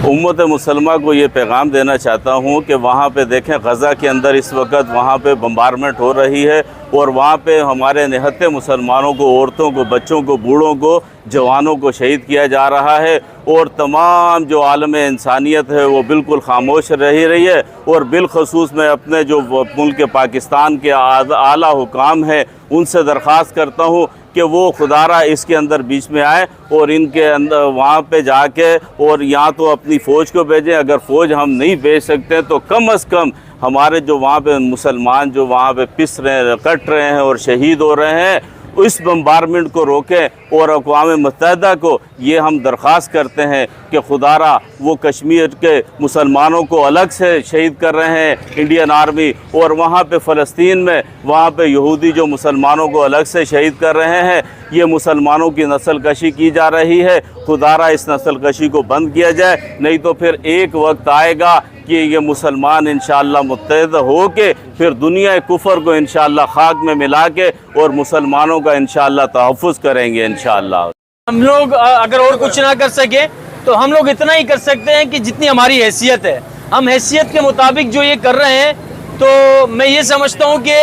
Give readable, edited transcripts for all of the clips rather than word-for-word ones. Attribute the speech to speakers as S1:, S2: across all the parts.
S1: उम्मत मुसलमा को ये पैगाम देना चाहता हूँ कि वहाँ पे देखें गज़ा के अंदर इस वक्त वहाँ पे बम्बारमेंट हो रही है और वहाँ पे हमारे निहत्ते मुसलमानों को, औरतों को, बच्चों को, बूढ़ों को, जवानों को शहीद किया जा रहा है और तमाम जो आलम इंसानियत है वो बिल्कुल खामोश रही है। और बिलखसूस मैं अपने जो मुल्क पाकिस्तान के आला हुकाम हैं उनसे दरख्वास्त करता हूँ कि वो खुदारा इसके अंदर बीच में आए और इनके अंदर वहाँ पे जाके और यहाँ तो अपनी फ़ौज को भेजें। अगर फ़ौज हम नहीं भेज सकते तो कम अज़ कम हमारे जो वहाँ पे मुसलमान जो वहाँ पे पिस रहे हैं, कट रहे हैं और शहीद हो रहे हैं, इस बम्बारमेंट को रोकें। और अक़वाम मुत्तहिदा को ये हम दरख्वास्त करते हैं कि खुदारा वो कश्मीर के मुसलमानों को अलग से शहीद कर रहे हैं इंडियन आर्मी, और वहाँ पे फ़लस्तीन में वहाँ पे यहूदी जो मुसलमानों को अलग से शहीद कर रहे हैं, ये मुसलमानों की नस्ल कशी की जा रही है। खुदारा इस नस्ल कशी को बंद किया जाए, नहीं तो फिर एक वक्त आएगा कि ये मुसलमान इंशाअल्लाह मुत्तहिद हो के फिर दुनिया कुफर को इंशाअल्लाह खाक में मिला के और मुसलमानों का इंशाअल्लाह तहफ़्फ़ुज़ करेंगे इंशाअल्लाह।
S2: हम लोग अगर और कुछ ना कर सके तो हम लोग इतना ही कर सकते हैं कि जितनी हमारी हैसियत है, हम हैसियत के मुताबिक जो ये कर रहे हैं, तो मैं ये समझता हूँ कि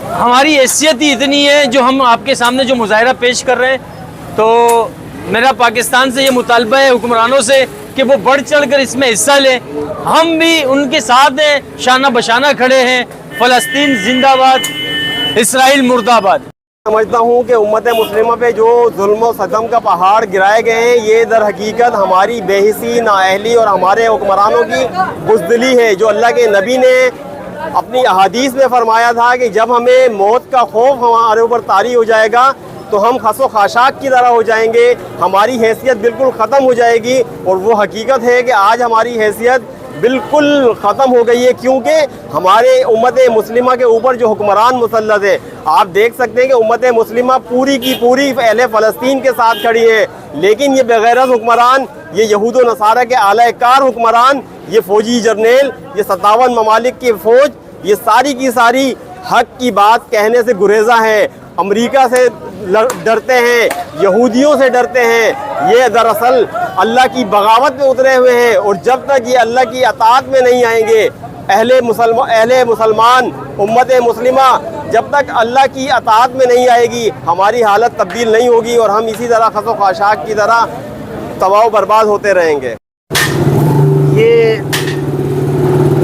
S2: हमारी हैसियत ही इतनी है जो हम आपके सामने जो मुजाहिरा पेश कर रहे हैं। तो मेरा पाकिस्तान से ये मुतालबा है हुक्मरानों से कि वो बढ़ चढ़ कर इसमें हिस्सा लें। हम भी उनके साथ हैं, शाना बशाना खड़े हैं। फ़लस्तीन जिंदाबाद, इसराइल मुर्दाबाद।
S3: समझता हूँ कि उम्मत मुस्लिमा पे जो जुल्म और सतम का पहाड़ गिराए गए हैं, ये दर हकीकत हमारी बेहिसी, नाअहली और हमारे हुक्मरानों की बुज़दिली है। जो अल्लाह के नबी ने अपनी अहादीस में फरमाया था कि जब हमें मौत का खौफ हमारे ऊपर तारी हो जाएगा तो हम खसो खाशाक की तरह हो जाएंगे, हमारी हैसियत बिल्कुल ख़त्म हो जाएगी। और वो हकीकत है कि आज हमारी हैसियत बिल्कुल ख़त्म हो गई है, क्योंकि हमारे उम्मत मुस्लिमा के ऊपर जो हुक्मरान मुसल्लत है, आप देख सकते हैं कि उम्मत मुस्लिमा पूरी की पूरी अहले फ़लस्तीन के साथ खड़ी है। लेकिन ये बेगैरत हुक्मरान, ये यहूद व नसारा के आला-ए-कार हुक्मरान, ये फ़ौजी जर्नेल, ये 57 ममालिक की फ़ौज, ये सारी की सारी हक़ की बात कहने से गुरेज़ा हैं, अमरीका से डरते हैं, यहूदियों से डरते हैं। ये दरअसल अल्लाह की बगावत में उतरे हुए हैं, और जब तक ये अल्लाह की अताअत में नहीं आएंगे, अहले मुसलमान उम्मत मुस्लिमा जब तक अल्लाह की अताअत में नहीं आएगी, हमारी हालत तब्दील नहीं होगी और हम इसी तरह खसो खाशाक की तरह तबाह बर्बाद होते रहेंगे।
S4: ये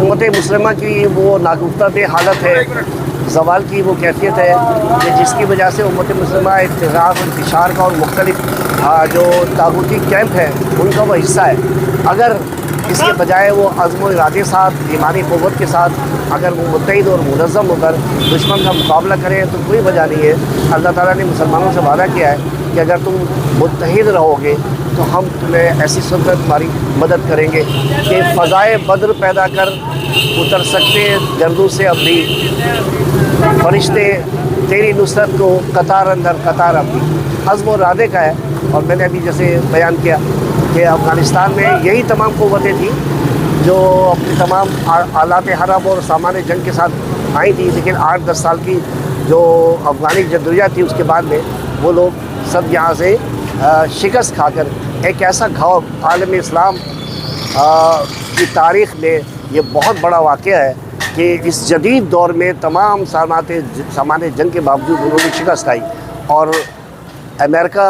S4: उम्मत मुस्लिमा की वो नागुफ्ता हालत है, ज़वाल की वो कैफियत है कि जिसकी वजह से उम्मत मुस्लिमा इत्तेज़ाज़ और इंतशार का और मुख्तलिफ जो तागूती कैंप है उनका वो हिस्सा है। अगर इसके बजाय वो अज़्म व इरादे के साथ, ईमानी क़ुव्वत के साथ अगर वो मुत्तहिद और मुनज़्ज़म होकर दुश्मन का मुकाबला करें तो कोई वजह नहीं है। अल्लाह ताला ने मुसलमानों से वादा किया है कि अगर तुम मुत्तहिद रहोगे तो हम तुम्हें ऐसी सूरत में तुम्हारी मदद करेंगे कि फ़ज़ाए बद्र पैदा कर उतर सकते गर्दों से अब भी फरिश्ते तेरी नुसरत को कतार अंदर कतार अब भी। अज़्म और इरादे का है। और मैंने अभी जैसे बयान किया कि अफ़गानिस्तान में यही तमाम क़ुव्वतें थी जो अपनी तमाम आलात हरब और सामान जंग के साथ आई थी, लेकिन 8-10 साल की जो अफ़गानी जद्दोजहद थी उसके बाद में वो लोग सब यहाँ से शिकस्त खाकर एक ऐसा घाव आलम इस्लाम की तारीख़ में ये बहुत बड़ा वाक़या है कि इस जदीद दौर में तमाम सामान जंग के बावजूद उन्होंने शिकस्त खाई। और अमेरिका,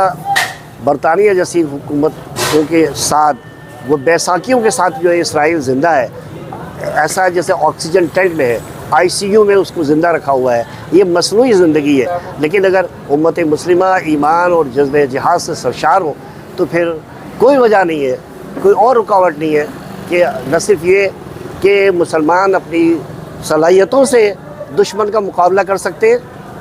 S4: बरतानिया जैसी हुकूमतों के साथ, वो बैसाखियों के साथ जो है इसराइल ज़िंदा है, ऐसा जैसे ऑक्सीजन टैंक में है, ICU में उसको ज़िंदा रखा हुआ है। ये मसनूई ज़िंदगी है। लेकिन अगर उम्मत मुस्लिमा ईमान और जज्बे जिहाद से सरशार हो तो फिर कोई वजह नहीं है, कोई और रुकावट नहीं है कि न सिर्फ ये कि मुसलमान अपनी सलाहियतों से दुश्मन का मुकाबला कर सकते हैं,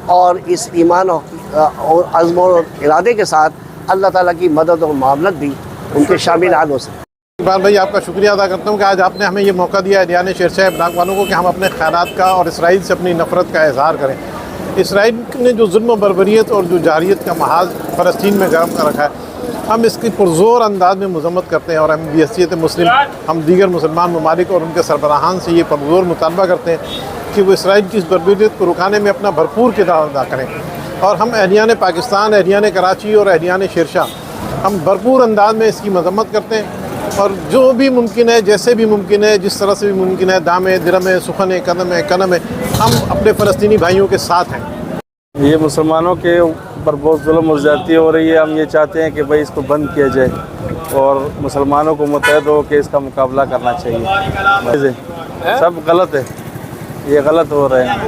S4: और इस ईमान और अज़्म और इरादे के साथ अल्लाह ताला की मदद और मामलत भी उनके शामिल हाल हो सकते।
S5: इकबाल भाई, आपका शुक्रिया अदा करता हूँ कि आज आपने हमें ये मौका दिया एरियान शेरशाह इब्नाक वालों को कि हम अपने ख़यालात का और इसराइल से अपनी नफ़रत का इजहार करें। इसराइल ने जो जुल्म बर्बरियत और जो जारियत का महाज फ़लस्तीन में गर्म कर रखा है, हम इसकी पुरज़ोर अंदाज में मज़म्मत करते हैं। और हम बहैसियत मुस्लिम हम दीगर मुसलमान ममालिक और उनके सरबराहान से ये पुरज़ोर मुतालबा करते हैं कि वो इसराइल की इस बर्बरियत को रुकाने में अपना भरपूर किरदार अदा करें। और हम एहलियान पाकिस्तान, एहलियान कराची और एहलियान शेरशाह हम भरपूर अंदाज में इसकी मज़म्मत करते हैं। اور جو بھی ممکن ہے، جیسے بھی ممکن ہے، جس طرح سے بھی ممکن ہے، دامے درمے سخن قدم قدم ہم اپنے فلسطینی بھائیوں کے ساتھ ہیں۔
S6: یہ مسلمانوں کے اوپر بہت ظلم اور زیادتی ہو رہی ہے، ہم یہ چاہتے ہیں کہ بھائی اس کو بند کیا جائے اور مسلمانوں کو متحد ہو کے اس کا مقابلہ کرنا چاہیے۔ سب غلط ہے، یہ غلط ہو رہے ہیں۔